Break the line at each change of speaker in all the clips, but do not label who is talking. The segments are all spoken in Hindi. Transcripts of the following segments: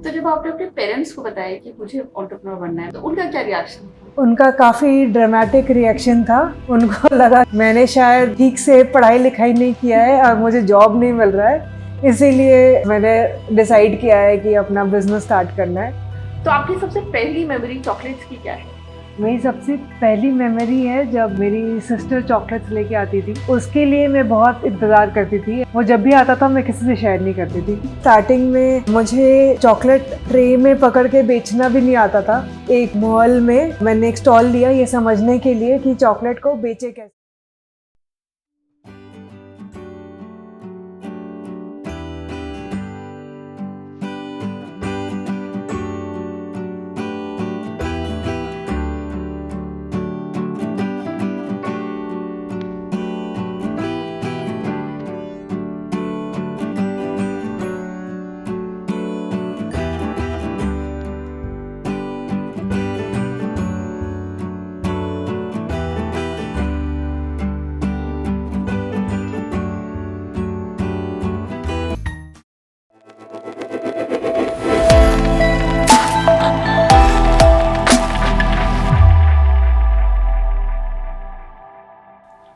तो जब आपने अपने पेरेंट्स को बताया कि मुझे एंटरप्रेन्योर बनना है, तो उनका क्या रिएक्शन था?
उनका काफ़ी ड्रामेटिक रिएक्शन था। उनको लगा मैंने शायद ठीक से पढ़ाई लिखाई नहीं किया है और मुझे जॉब नहीं मिल रहा है, इसीलिए मैंने डिसाइड किया है कि अपना बिजनेस स्टार्ट करना है।
तो आपकी सबसे पहली मेमोरी चॉकलेट्स की क्या है?
मेरी सबसे पहली मेमोरी है जब मेरी सिस्टर चॉकलेट्स लेके आती थी। उसके लिए मैं बहुत इंतज़ार करती थी। वो जब भी आता था मैं किसी से शेयर नहीं करती थी। स्टार्टिंग में मुझे चॉकलेट ट्रे में पकड़ के बेचना भी नहीं आता था। एक मॉल में मैंने एक स्टॉल लिया ये समझने के लिए कि चॉकलेट को बेचे कैसे।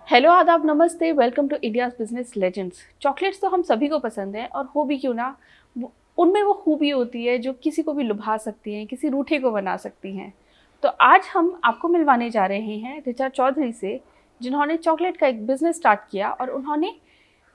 हेलो, आदाब, नमस्ते, welcome to India's business legends. Chocolates तो हम सभी को पसंद है और हो भी क्यों ना, उनमें वो खूबी होती है जो किसी को भी लुभा सकती हैं, किसी रूठे को बना सकती हैं। तो आज हम आपको मिलवाने जा रहे हैं ऋचा चौधरी से, जिन्होंने चॉकलेट का एक बिज़नेस स्टार्ट किया और उन्होंने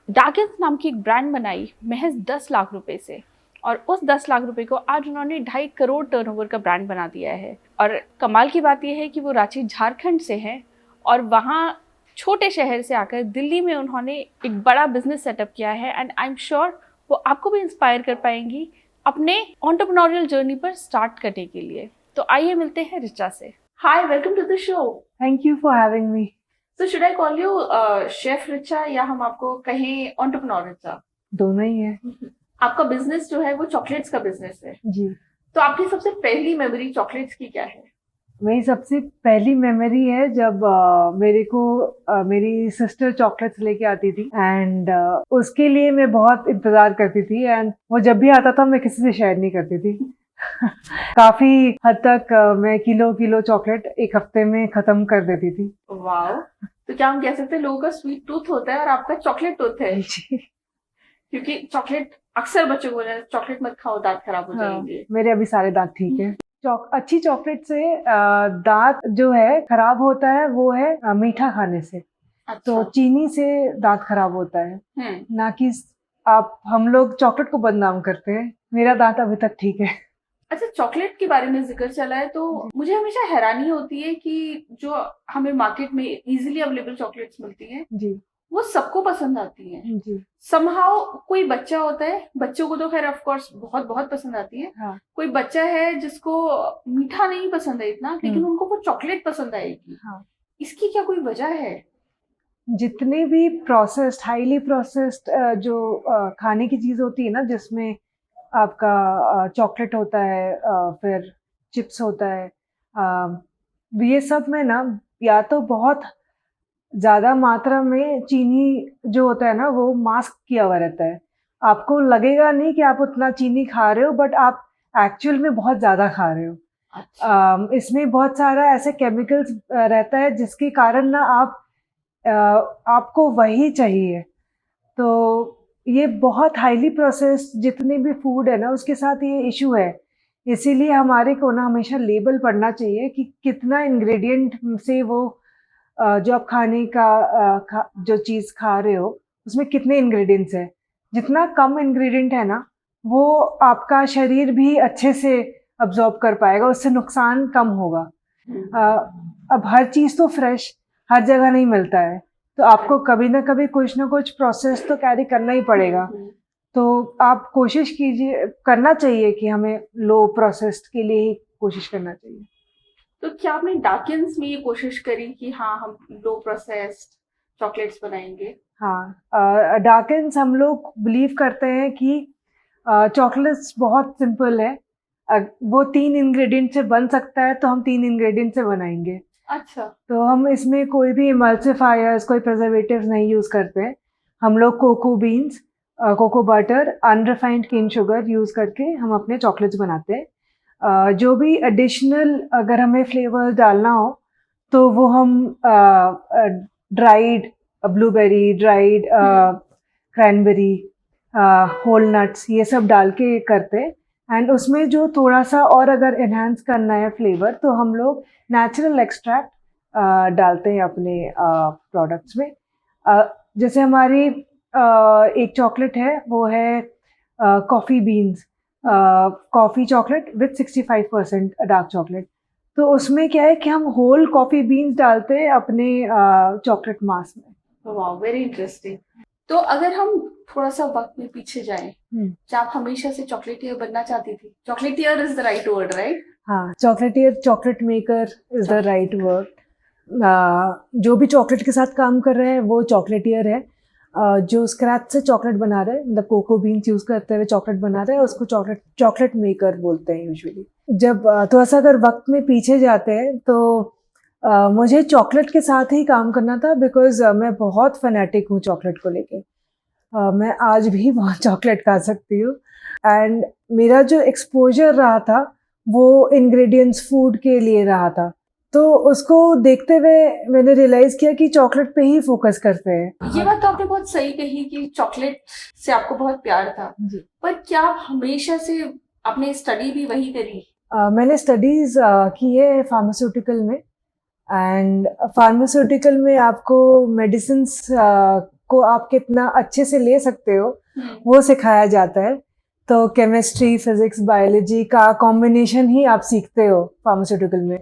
डाकिन्स नाम की एक ब्रांड बनाई महज 10 लाख रुपए से। और उस 10 लाख रुपए को आज उन्होंने 2.5 करोड़ टर्नओवर का ब्रांड बना दिया है। और कमाल की बात यह है कि वो रांची झारखंड से हैं और वहाँ छोटे शहर से आकर दिल्ली में उन्होंने एक बड़ा बिजनेस सेटअप किया है। एंड आई एम श्योर वो आपको भी इंस्पायर कर पाएंगी अपने एंटरप्रेन्योरियल जर्नी पर स्टार्ट करने के लिए। तो आइए मिलते हैं ऋचा से। Hi, welcome to the show.
Thank you for having me.
So should I call you chef Richa या हम आपको कहें एंटरप्रेन्योर ऋचा?
दोनों ही है
आपका बिजनेस जो है वो चॉकलेट्स का बिजनेस है
जी।
तो आपकी सबसे पहली मेमोरी चॉकलेट्स की क्या है?
मेरी सबसे पहली मेमोरी है जब मेरे को मेरी सिस्टर चॉकलेट्स लेके आती थी एंड उसके लिए मैं बहुत इंतज़ार करती थी एंड वो जब भी आता था मैं किसी से शेयर नहीं करती थी। काफ़ी हद तक मैं किलो किलो चॉकलेट एक हफ्ते में ख़त्म कर देती थी।
वाह! तो क्या हम कह सकते हैं लोगों का स्वीट टूथ होता है और आपका चॉकलेट टूथ है?
जी
क्योंकि चॉकलेट अक्सर बच्चों को चॉकलेट मत खाओ, दांत खराब हो जाएंगे।
मेरे अभी सारे दांत ठीक है। अच्छी चॉकलेट से दांत जो है खराब होता है वो है मीठा खाने से।
अच्छा।
तो चीनी से दांत खराब होता है ना कि आप हम लोग चॉकलेट को बदनाम करते हैं। मेरा दांत अभी तक ठीक है।
अच्छा, चॉकलेट के बारे में जिक्र चला है तो मुझे हमेशा हैरानी होती है कि जो हमें मार्केट में इजीली अवेलेबल चॉकलेट्स मिलती हैं
जी
वो सबको पसंद आती हैं।
जी
समहाउ कोई बच्चा होता है, बच्चों को तो खैर ऑफ कोर्स बहुत बहुत पसंद आती है।
हाँ
कोई बच्चा है जिसको मीठा नहीं पसंद है इतना, लेकिन उनको वो चॉकलेट पसंद आएगी।
हाँ।
इसकी क्या कोई वजह है?
जितने भी प्रोसेस्ड हाईली प्रोसेस्ड जो खाने की चीज़ होती है ना जिसमें आपका चॉकलेट होता है फिर चिप्स होता है ये सब में ना या तो बहुत ज़्यादा मात्रा में चीनी जो होता है ना वो मास्क किया हुआ रहता है। आपको लगेगा नहीं कि आप उतना चीनी खा रहे हो बट आप एक्चुअल में बहुत ज़्यादा खा रहे हो।
अच्छा।
इसमें बहुत सारा ऐसे केमिकल्स रहता है जिसके कारण ना आपको वही चाहिए। तो ये बहुत हाईली प्रोसेस्ड जितने भी फूड है ना उसके साथ ये इशू है। इसीलिए हमारे को ना हमेशा लेबल पढ़ना चाहिए कि कितना इंग्रेडिएंट से वो जो आप खाने का जो चीज़ खा रहे हो उसमें कितने इंग्रेडिएंट्स हैं। जितना कम इंग्रेडिएंट है ना वो आपका शरीर भी अच्छे से अब्जॉर्ब कर पाएगा, उससे नुकसान कम होगा। अब हर चीज़ तो फ्रेश हर जगह नहीं मिलता है तो आपको कभी ना कभी कुछ ना कुछ प्रोसेस तो कैरी करना ही पड़ेगा। तो आप कोशिश कीजिए, करना चाहिए कि हमें लो प्रोसेस्ड के लिए ही कोशिश करना चाहिए।
तो क्या आपने डाकिन्स में ये कोशिश करी कि हाँ हम लो प्रोसेस्ड चॉकलेट्स बनाएंगे?
हाँ, डाकिन्स हम लोग बिलीव करते हैं कि चॉकलेट्स बहुत सिंपल है। वो 3 इंग्रेडिएंट से बन सकता है तो हम 3 इंग्रेडिएंट से बनाएंगे।
अच्छा।
तो हम इसमें कोई भी इमल्सिफायर्स कोई प्रिजर्वेटिव्स नहीं यूज़ करते हैं। हम लोग cocoa beans cocoa butter, unrefined cane sugar use करके हम अपने चॉकलेट्स बनाते हैं। जो भी एडिशनल अगर हमें फ्लेवर डालना हो तो वो हम dried blueberry, dried cranberry, whole nuts, ये सब डाल के करते हैं। एंड उसमें जो थोड़ा सा और अगर एनहांस करना है फ्लेवर तो हम लोग नेचुरल एक्सट्रैक्ट डालते हैं अपने प्रोडक्ट्स में। जैसे हमारी एक चॉकलेट है, वो है coffee beans, coffee chocolate with 65% dark chocolate. तो उसमें क्या है कि हम होल कॉफ़ी बीन्स डालते हैं अपने चॉकलेट मास में।
वाह, वेरी इंटरेस्टिंग। तो अगर हम थोड़ा सा वक्त में पीछे जाएं, क्या आप हमेशा से चॉकलेटियर बनना चाहती थी? Chocolatier is the right word, right?
हाँ, chocolatier, chocolate maker is the right word. जो भी चॉकलेट के साथ काम कर रहे हैं वो चॉकलेटियर है। जो स्क्रैच से चॉकलेट बना रहे हैं, मतलब कोको बीन्स यूज़ करते हुए चॉकलेट बना रहे हैं, उसको चॉकलेट मेकर बोलते हैं यूजुअली। जब थोड़ा सा अगर वक्त में पीछे जाते हैं तो मुझे चॉकलेट के साथ ही काम करना था, बिकॉज मैं बहुत फैनेटिक हूँ चॉकलेट को लेके। मैं आज भी बहुत चॉकलेट खा सकती हूँ। एंड मेरा जो एक्सपोजर रहा था वो इंग्रेडिएंट्स फूड के लिए रहा था, तो उसको देखते हुए मैंने रियलाइज किया कि चॉकलेट पे ही फोकस करते हैं।
ये बात तो आपने बहुत सही कही कि चॉकलेट से आपको बहुत प्यार था
जी।
पर क्या आप हमेशा से आपने स्टडी भी वही करी?
मैंने स्टडीज की है फार्मास्यूटिकल में। एंड फार्मास्यूटिकल में आपको मेडिसिन को आप कितना अच्छे से ले सकते हो वो सिखाया जाता है। तो केमिस्ट्री, फिजिक्स, बायोलॉजी का कॉम्बिनेशन ही आप सीखते हो फार्मास्यूटिकल में।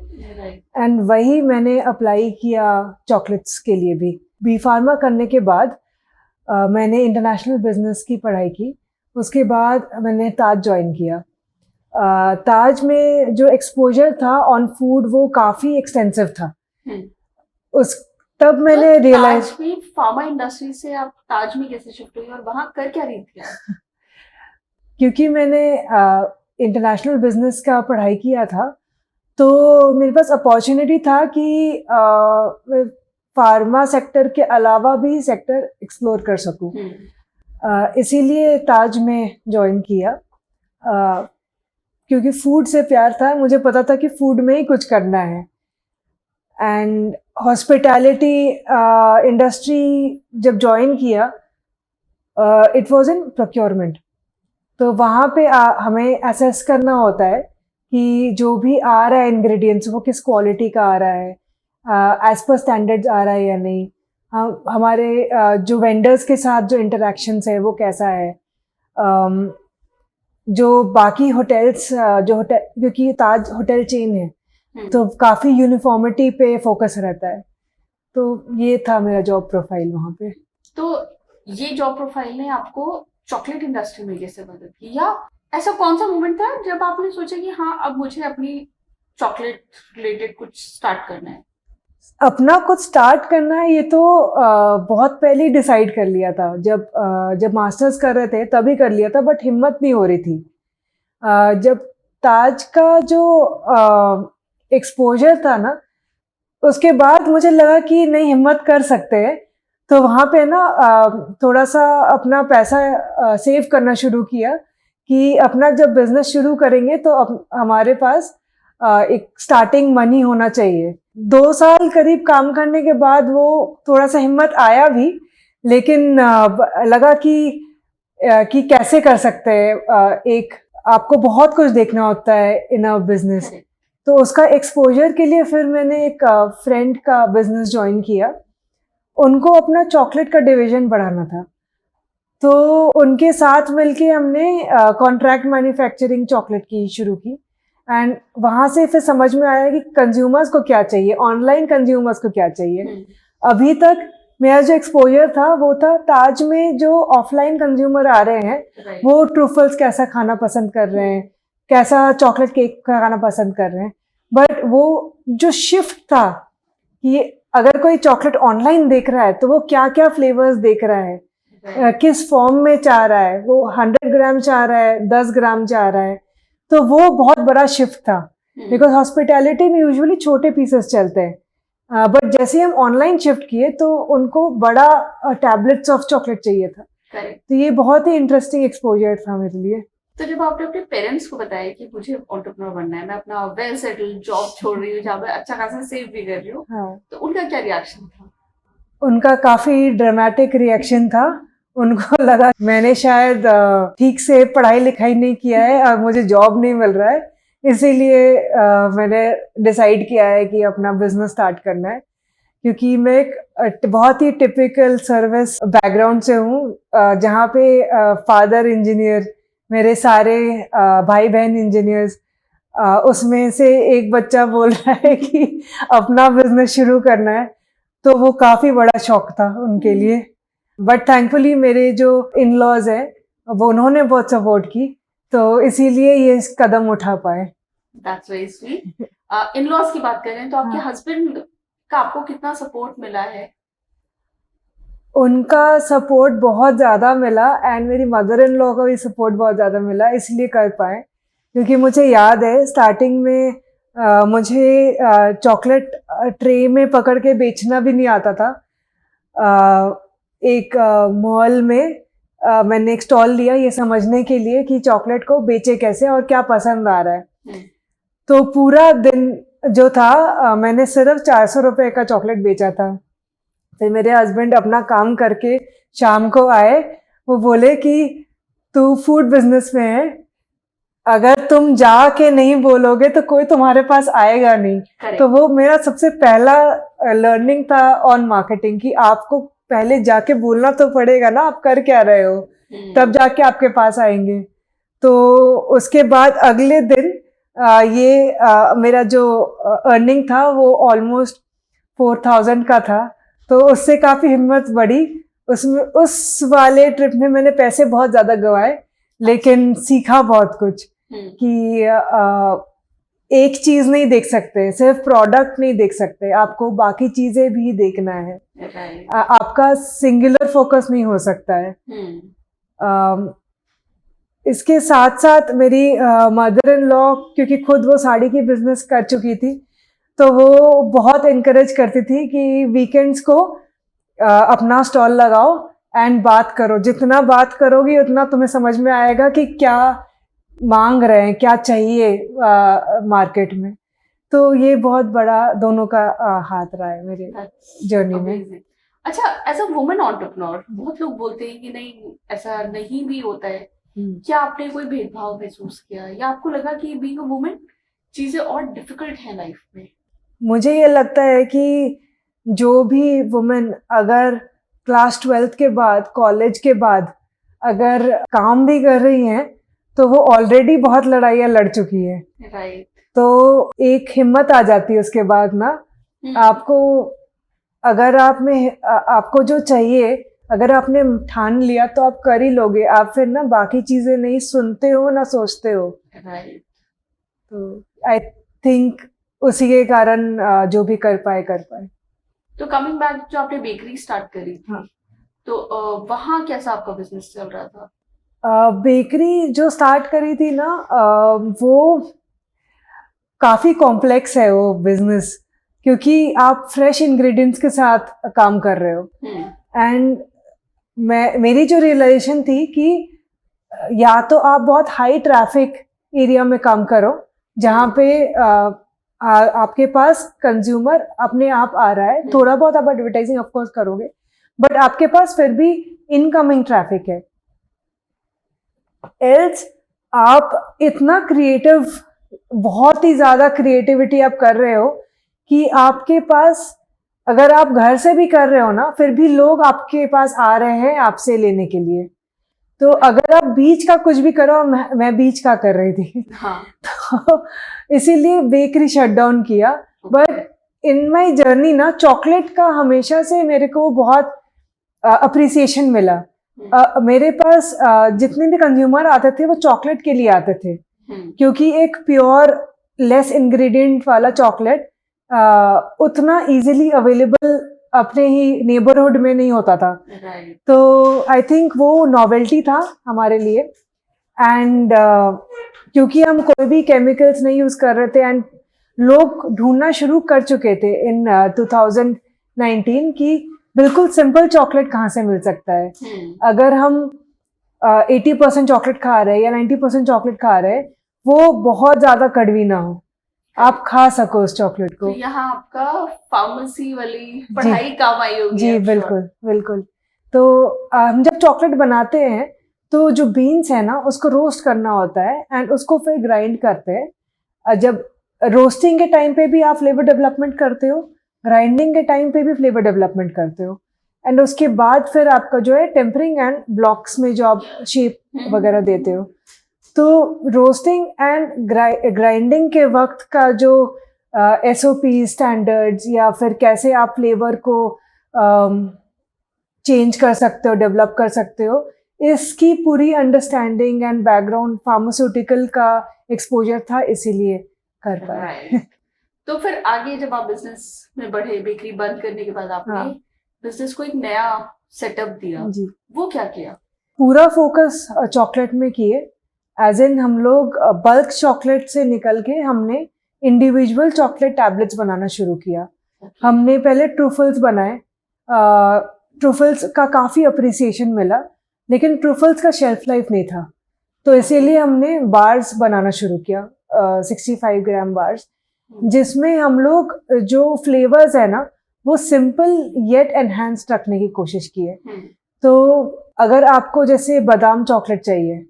एंड वही मैंने अप्लाई किया चॉकलेट्स के लिए भी। बी फार्मा करने के बाद मैंने इंटरनेशनल बिजनेस की पढ़ाई की। उसके बाद मैंने ताज ज्वाइन किया। ताज में जो एक्सपोजर था ऑन फूड वो काफ़ी एक्सटेंसिव था। उस तब मैंने रियलाइज,
ताज में फार्मा इंडस्ट्री से आप ताज में कैसे शिफ्ट हुई और वहां कर क्या रही थी आप?
क्योंकि मैंने इंटरनेशनल बिजनेस का पढ़ाई किया था तो मेरे पास अपॉर्चुनिटी था कि फार्मा सेक्टर के अलावा भी सेक्टर एक्सप्लोर कर सकूं। इसीलिए ताज में ज्वाइन किया। क्योंकि फूड से प्यार था, मुझे पता था कि फूड में ही कुछ करना है। एंड हॉस्पिटैलिटी इंडस्ट्री जब ज्वाइन किया, इट वाज इन प्रोक्योरमेंट। तो वहाँ पे हमें असेस करना होता है कि जो भी आ रहा है इंग्रेडिएंट्स वो किस क्वालिटी का आ रहा है, एज पर स्टैंडर्ड्स आ रहा है या नहीं। हमारे जो वेंडर्स के साथ जो इंटरेक्शंस है वो कैसा है। जो बाकी होटल्स, क्योंकि ताज होटल चेन है तो काफ़ी यूनिफॉर्मिटी पे फोकस रहता है। तो ये था मेरा जॉब प्रोफाइल वहाँ पे।
तो ये जॉब प्रोफाइल ने आपको चॉकलेट इंडस्ट्री में कैसे मदद की, या ऐसा कौन सा मोमेंट था जब आपने सोचा कि हाँ अब मुझे अपनी चॉकलेट रिलेटेड कुछ स्टार्ट करना है?
अपना कुछ स्टार्ट करना है ये तो बहुत पहले ही डिसाइड कर लिया था। जब मास्टर्स कर रहे थे तभी कर लिया था, बट हिम्मत नहीं हो रही थी। जब ताज का जो एक्सपोजर था ना, उसके बाद मुझे लगा कि नहीं, हिम्मत कर सकते हैं। तो वहाँ पे ना थोड़ा सा अपना पैसा सेव करना शुरू किया कि अपना जब बिजनेस शुरू करेंगे तो हमारे पास एक स्टार्टिंग मनी होना चाहिए। 2 साल करीब काम करने के बाद वो थोड़ा सा हिम्मत आया भी, लेकिन लगा कि कैसे कर सकते हैं। एक आपको बहुत कुछ देखना होता है इन अ बिजनेस। तो उसका एक्सपोजर के लिए फिर मैंने एक फ्रेंड का बिजनेस ज्वाइन किया। उनको अपना चॉकलेट का डिवीजन बढ़ाना था, तो उनके साथ मिलके हमने कॉन्ट्रैक्ट मैन्युफैक्चरिंग चॉकलेट की शुरू की। एंड वहाँ से फिर समझ में आया कि कंज्यूमर्स को क्या चाहिए, ऑनलाइन कंज्यूमर्स को क्या चाहिए। अभी तक मेरा जो एक्सपोजर था वो था ताज में जो ऑफलाइन कंज्यूमर आ रहे हैं वो ट्रूफल्स कैसा खाना पसंद कर रहे हैं, कैसा चॉकलेट केक खाना पसंद कर रहे हैं। बट वो जो शिफ्ट था कि अगर कोई चॉकलेट ऑनलाइन देख रहा है तो वो क्या क्या फ्लेवर्स देख रहा है, किस फॉर्म में चाह रहा है, वो 100 ग्राम चाह रहा है, 10 ग्राम चाह रहा है। तो वो बहुत बड़ा शिफ्ट था, बिकॉज हॉस्पिटैलिटी में यूजुअली छोटे पीसेस चलते हैं। बट जैसे हम ऑनलाइन शिफ्ट किए तो उनको बड़ा टैबलेट्स ऑफ चॉकलेट चाहिए था।
करेक्ट।
तो ये बहुत ही इंटरेस्टिंग एक्सपोजर था मेरे लिए।
तो जब आपने अपने पेरेंट्स को बताया कि मुझे एंटरप्रेन्योर बनना है, मैं अपना वेल सेटल्ड जॉब छोड़ रही हूँ जहाँ पे अच्छा खासा सेव भी कर रही हूँ,
हाँ,
तो उनका क्या रिएक्शन था?
उनका काफी ड्रामेटिक रिएक्शन था। उनको लगा मैंने शायद ठीक से पढ़ाई लिखाई नहीं किया है और मुझे जॉब नहीं मिल रहा है, इसीलिए मैंने डिसाइड किया है कि अपना बिजनेस स्टार्ट करना है। क्योंकि मैं एक बहुत ही टिपिकल सर्विस बैकग्राउंड से हूँ, जहाँ पे फादर इंजीनियर, मेरे सारे भाई बहन इंजीनियर्स, उसमें से एक बच्चा बोल रहा है कि अपना बिजनेस शुरू करना है, तो वो काफी बड़ा शौक था उनके लिए। बट थैंकफुली मेरे जो इन लॉज हैं वो उन्होंने बहुत सपोर्ट की, तो इसीलिए ये कदम उठा पाए।
That's very sweet. In-laws की बात करें तो आपके
हाँ।
हस्बैंड का आपको कितना सपोर्ट मिला है?
उनका सपोर्ट बहुत ज़्यादा मिला एंड मेरी मदर इन लॉ का भी सपोर्ट बहुत ज़्यादा मिला, इसलिए कर पाए। क्योंकि मुझे याद है स्टार्टिंग में मुझे चॉकलेट ट्रे में पकड़ के बेचना भी नहीं आता था। एक मॉल में मैंने एक स्टॉल लिया ये समझने के लिए कि चॉकलेट को बेचे कैसे और क्या पसंद आ रहा है। तो पूरा दिन जो था मैंने सिर्फ 400 रुपए का चॉकलेट बेचा था। फिर मेरे हस्बैंड अपना काम करके शाम को आए, वो बोले कि तू फूड बिजनेस में है, अगर तुम जाके नहीं बोलोगे तो कोई तुम्हारे पास आएगा नहीं।
Correct.
तो वो मेरा सबसे पहला लर्निंग था ऑन मार्केटिंग कि आपको पहले जाके बोलना तो पड़ेगा ना आप कर क्या रहे हो, तब जाके आपके पास आएंगे। तो उसके बाद अगले दिन मेरा जो अर्निंग था वो ऑलमोस्ट 4000 का था, तो उससे काफी हिम्मत बढ़ी। उसमें उस वाले ट्रिप में मैंने पैसे बहुत ज्यादा गंवाए, लेकिन सीखा बहुत कुछ कि एक चीज नहीं देख सकते, सिर्फ प्रोडक्ट नहीं देख सकते, आपको बाकी चीजें भी देखना है। आपका सिंगुलर फोकस नहीं हो सकता है। इसके साथ साथ मेरी मदर इन लॉ, क्योंकि खुद वो साड़ी की बिजनेस कर चुकी थी, तो वो बहुत इनकरेज करती थी कि वीकेंड्स को अपना स्टॉल लगाओ एंड बात करो। जितना बात करोगी उतना तुम्हें समझ में आएगा कि क्या मांग रहे हैं, क्या चाहिए मार्केट में। तो ये बहुत बड़ा दोनों का हाथ रहा है मेरे जर्नी में।
अच्छा, एज अ वुमन एंटरप्रेन्योर बहुत लोग बोलते हैं कि नहीं ऐसा नहीं भी होता है। क्या आपने कोई भेदभाव महसूस किया या आपको लगा कि बीइंग अ वुमन चीजें और डिफिकल्ट हैं लाइफ में?
मुझे ये लगता है कि जो भी वुमेन अगर क्लास 12th के बाद, कॉलेज के बाद अगर काम भी कर रही हैं, तो वो ऑलरेडी बहुत लड़ाइयाँ लड़ चुकी है।
राइट।
तो एक हिम्मत आ जाती है उसके बाद ना। आपको अगर आपको जो चाहिए अगर आपने ठान लिया तो आप कर ही लोगे, आप फिर ना बाकी चीजें नहीं सुनते हो ना सोचते हो।
राइट।
तो आई थिंक उसी के कारण जो भी कर पाए।
तो कमिंग बैक, जो आपने बेकरी स्टार्ट करी थी,
हाँ।
तो वहाँ कैसा आपका बिजनेस चल रहा था?
बेकरी जो स्टार्ट करी थी ना, वो काफी कॉम्प्लेक्स है वो बिजनेस, क्योंकि आप फ्रेश इंग्रेडिएंट्स के साथ काम कर रहे हो। एंड मेरी जो रियलाइजेशन थी कि या तो आप बहुत हाई ट्रैफिक एरिया में काम करो जहाँ पे आपके पास कंज्यूमर अपने आप आ रहा है, थोड़ा बहुत आप एडवर्टाइजिंग ऑफ कोर्स करोगे, बट आपके पास फिर भी इनकमिंग ट्रैफिक है। एल्स आप इतना क्रिएटिव, बहुत ही ज्यादा क्रिएटिविटी आप कर रहे हो कि आपके पास, अगर आप घर से भी कर रहे हो ना, फिर भी लोग आपके पास आ रहे हैं आपसे लेने के लिए। तो अगर आप बीच का कुछ भी करो, मैं बीच का कर रही थी।
हाँ।
तो इसीलिए बेकरी शट डाउन किया। बट इन माई जर्नी ना चॉकलेट का हमेशा से मेरे को बहुत अप्रिसिएशन मिला। मेरे पास जितने भी कंज्यूमर आते थे वो चॉकलेट के लिए आते थे, क्योंकि एक प्योर लेस इंग्रेडिएंट वाला चॉकलेट उतना इजीली अवेलेबल अपने ही नेबरहुड में नहीं होता था। तो आई थिंक वो नॉवेल्टी था हमारे लिए। एंड क्योंकि हम कोई भी केमिकल्स नहीं यूज कर रहे थे एंड लोग ढूंढना शुरू कर चुके थे इन 2019 की बिल्कुल सिंपल चॉकलेट कहाँ से मिल सकता है? अगर हम 80% चॉकलेट खा रहे हैं या 90% चॉकलेट खा रहे हैं, वो बहुत ज्यादा कड़वी ना हो, आप खा सको उस चॉकलेट
तो
को।
यहाँ आपका फार्मेसी वाली पढ़ाई काम आई होगी।
जी बिल्कुल बिल्कुल। तो हम जब चॉकलेट बनाते हैं तो जो बीन्स है ना उसको रोस्ट करना होता है एंड उसको फिर ग्राइंड करते हैं। जब रोस्टिंग के टाइम पे भी आप फ्लेवर डेवलपमेंट करते हो, ग्राइंडिंग के टाइम पे भी फ्लेवर डेवलपमेंट करते हो, एंड उसके बाद फिर आपका जो है टेम्परिंग एंड ब्लॉक्स में जो आप शेप वगैरह देते हो। तो रोस्टिंग एंड ग्राइंडिंग के वक्त का जो SOP स्टैंडर्ड्स या फिर कैसे आप फ्लेवर को चेंज कर सकते हो, डेवलप कर सकते हो, इसकी पूरी अंडरस्टैंडिंग एंड बैकग्राउंड फार्मास्यूटिकल का एक्सपोजर था, इसीलिए कर पाए।
तो फिर आगे जब आप बिजनेस में बढ़े, बेकरी बंद करने के बाद आपने
हाँ।
बिजनेस को एक नया सेटअप दिया,
जी,
वो क्या किया?
पूरा फोकस चॉकलेट में किए, एज इन हम लोग बल्क चॉकलेट से निकल के हमने इंडिविजुअल चॉकलेट टैबलेट्स बनाना शुरू किया। हमने पहले ट्रूफल्स बनाए, ट्रूफल्स का काफ़ी अप्रिसिएशन मिला, लेकिन ट्रूफल्स का शेल्फ लाइफ नहीं था, तो इसीलिए हमने बार्स बनाना शुरू किया, 65 ग्राम बार्स, जिसमें हम लोग जो फ्लेवर्स है ना वो सिंपल येट एनहांस्ड रखने की कोशिश की है। तो अगर आपको जैसे बादाम चॉकलेट चाहिए,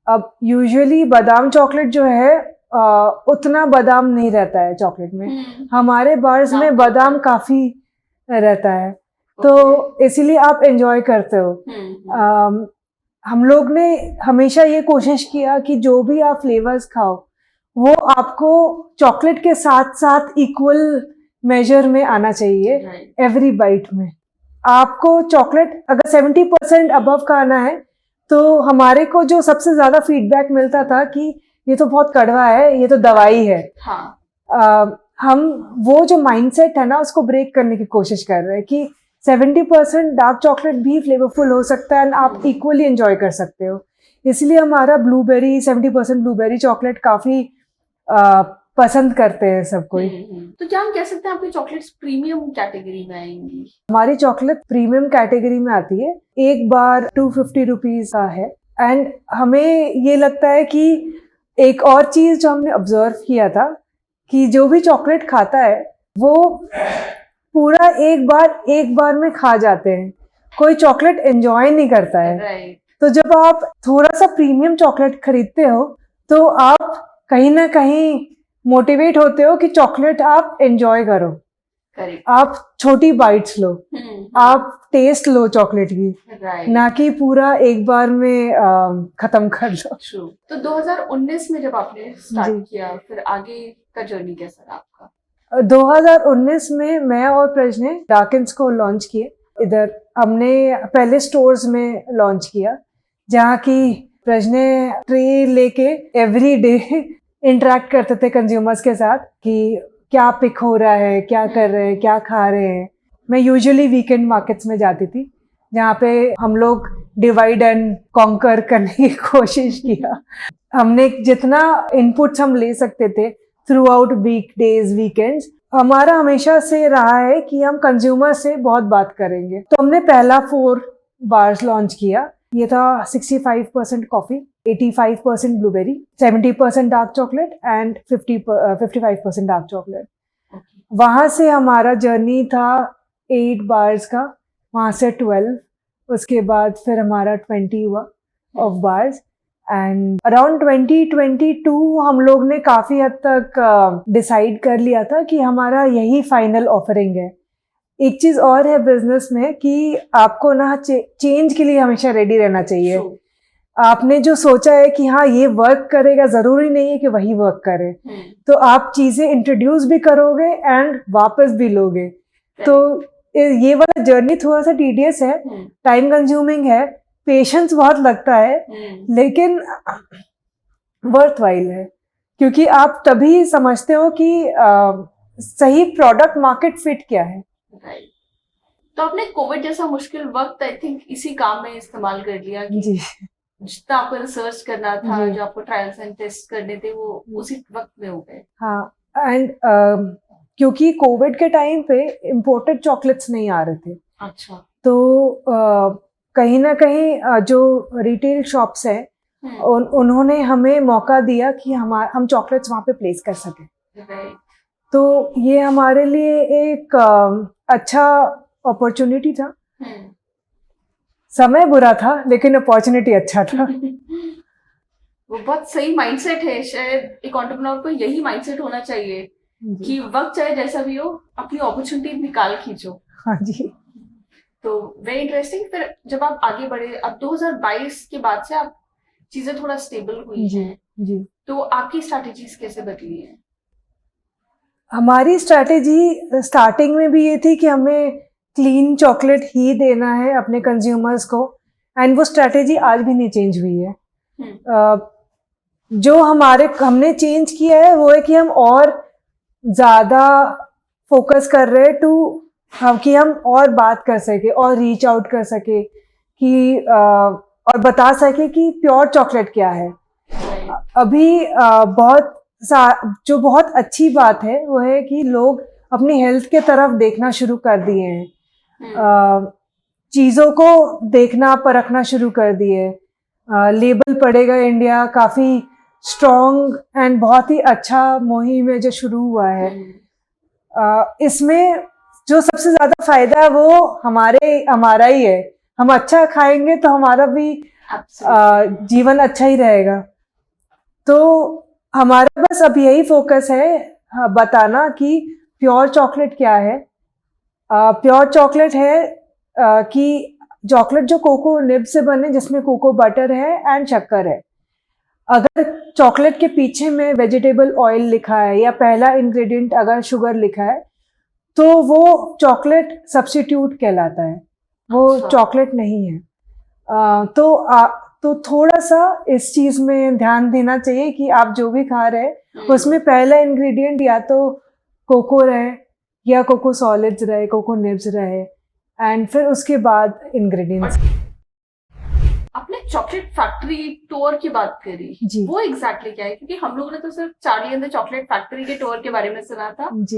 अब यूजुअली बादाम चॉकलेट जो है उतना बादाम नहीं रहता है चॉकलेट में, हमारे बार्स में बादाम काफी रहता है, तो इसीलिए आप एंजॉय करते हो। हम लोग ने हमेशा ये कोशिश किया कि जो भी आप फ्लेवर्स खाओ वो आपको चॉकलेट के साथ साथ इक्वल मेजर में आना चाहिए एवरी बाइट में। आपको चॉकलेट अगर 70% अबव का आना है, तो हमारे को जो सबसे ज्यादा फीडबैक मिलता था कि ये तो बहुत कड़वा है, ये तो दवाई है। हाँ। हम वो जो माइंडसेट है ना उसको ब्रेक करने की कोशिश कर रहे हैं कि 70% डार्क चॉकलेट भी फ्लेवरफुल हो सकता है एंड आप इक्वली एंजॉय कर सकते हो। इसलिए हमारा ब्लूबेरी 70% ब्लूबेरी चॉकलेट काफी पसंद करते हैं सब कोई।
तो क्या हम कह सकते हैं आपकी चॉकलेट्स प्रीमियम कैटेगरी में आएंगी?
हमारी चॉकलेट प्रीमियम कैटेगरी में आती है, एक बार 250 रुपीज का है। एंड हमें ये लगता है कि एक और चीज जो हमने ऑब्जर्व किया था कि जो भी चॉकलेट खाता है वो पूरा एक बार में खा जाते हैं, कोई चॉकलेट एंजॉय नहीं करता है। तो जब आप थोड़ा सा प्रीमियम चॉकलेट खरीदते हो तो आप कहीं ना कहीं मोटिवेट होते हो कि चॉकलेट आप एंजॉय करो। आप छोटी बाइट्स लो, आप टेस्ट लो चॉकलेट की, ना कि पूरा एक बार में खत्म कर लो।
तो 2019 में जब आपने स्टार्ट किया, फिर आगे का जर्नी कैसा रहा आपका?
2019 में मैं और प्रज ने डार्किन्स को लॉन्च किए। इधर हमने पहले स्टोर्स में लॉन्च किया, जहाँ की प्रज ने ट्रे लेके एवरी डे इंटरेक्ट करते थे कंज्यूमर्स के साथ कि क्या पिक हो रहा है, क्या कर रहे हैं, क्या खा रहे हैं। मैं यूजुअली वीकेंड मार्केट्स में जाती थी, जहाँ पे हम लोग डिवाइड एंड कॉन्कर करने की कोशिश किया। हमने जितना इनपुट्स हम ले सकते थे throughout weekdays, weekends, हमारा हमेशा से रहा है कि हम कंज्यूमर से बहुत बात करेंगे। तो हमने पहला 4 बार्स लॉन्च किया। ये था 65% coffee, 85% blueberry, 70% dark chocolate and 55% dark chocolate. वहां से हमारा जर्नी था 8 बार्स का, वहां से 12, उसके बाद फिर हमारा 20 हुआ ऑफ बार्स, एंड अराउंड 2022 हम लोग ने काफी हद तक डिसाइड कर लिया था कि हमारा यही फाइनल ऑफरिंग है। एक चीज और है बिजनेस में कि आपको ना चेंज के लिए हमेशा रेडी रहना चाहिए। आपने जो सोचा है कि हाँ ये वर्क करेगा, जरूरी नहीं है कि वही वर्क करे। तो आप चीजें इंट्रोड्यूस भी करोगे एंड वापस भी लोगे। तो ये वाला जर्नी थोड़ा सा टीडियस है, टाइम कंज्यूमिंग है, पेशेंस बहुत लगता है, लेकिन वर्थ वाइल है, क्योंकि आप तभी समझते हो कि सही प्रोडक्ट मार्केट फिट क्या है।
तो आपने कोविड जैसा मुश्किल वक्त आई थिंक इसी काम में इस्तेमाल कर लिया कि जी, जितना आपको रिसर्च करना था, जो आपको ट्रायल्स एंड टेस्ट करने थे, वो उसी वक्त में हो गए।
हाँ, एंड क्योंकि कोविड के टाइम पे इम्पोर्टेड चॉकलेट्स नहीं आ रहे थे,
अच्छा।
तो कहीं ना कहीं जो रिटेल शॉप्स है उन्होंने हमें मौका दिया कि हम चॉकलेट्स वहाँ पे प्लेस कर सकें।
राइट।
तो ये हमारे लिए एक अच्छा अपॉर्चुनिटी था। समय बुरा था लेकिन अपॉर्चुनिटी अच्छा था।
वो बहुत सही माइंडसेट है, शायद एक एंटरप्रेन्योर को यही माइंडसेट होना चाहिए कि वक्त चाहे जैसा भी हो अपनी अपॉर्चुनिटी निकाल खींचो।
हाँ जी।
तो वेरी इंटरेस्टिंग। फिर जब आप आगे बढ़े, अब 2022 के बाद से आप चीजें थोड़ा स्टेबल हुई
जी
हैं,
जी।
तो आपकी स्ट्रैटेजीज कैसे बदली हैं?
हमारी स्ट्रैटेजी स्टार्टिंग में भी ये थी कि हमें क्लीन चॉकलेट ही देना है अपने कंज्यूमर्स को, एंड वो स्ट्रैटेजी आज भी नहीं चेंज हुई है। जो हमने चेंज किया है वो है कि हम और ज़्यादा फोकस कर रहे हैं कि हम और बात कर सके और रीच आउट कर सके कि और बता सके कि प्योर चॉकलेट क्या है। अभी जो बहुत अच्छी बात है वो है कि लोग अपनी हेल्थ के तरफ देखना शुरू कर दिए हैं, चीज़ों को देखना परखना शुरू कर दिए। लेबल पड़ेगा इंडिया काफ़ी स्ट्रॉन्ग एंड बहुत ही अच्छा मुहिम है जो शुरू हुआ है। इसमें जो सबसे ज़्यादा फायदा है वो हमारा ही है। हम अच्छा खाएंगे तो हमारा भी जीवन अच्छा ही रहेगा। तो हमारा बस अब यही फोकस है बताना कि प्योर चॉकलेट क्या है। प्योर चॉकलेट है कि चॉकलेट जो कोको निब से बने, जिसमें कोको बटर है एंड शक्कर है। अगर चॉकलेट के पीछे में वेजिटेबल ऑयल लिखा है या पहला इंग्रेडिएंट अगर शुगर लिखा है तो वो चॉकलेट सब्स्टिट्यूट कहलाता है, वो चॉकलेट नहीं है। तो थोड़ा सा इस चीज में ध्यान देना चाहिए कि आप जो भी खा रहे हैं उसमें पहला इंग्रेडिएंट या तो कोको रहे या कोको सॉलिड्स रहे, कोको निब्स रहे, एंड फिर उसके बाद इंग्रेडिएंट्स।
आपने चॉकलेट फैक्ट्री टूर की बात करी जी, वो एग्जैक्टली क्या है? क्योंकि हम लोगों ने तो सिर्फ Charlie and the chocolate factory के टूर के बारे में सुना था
जी।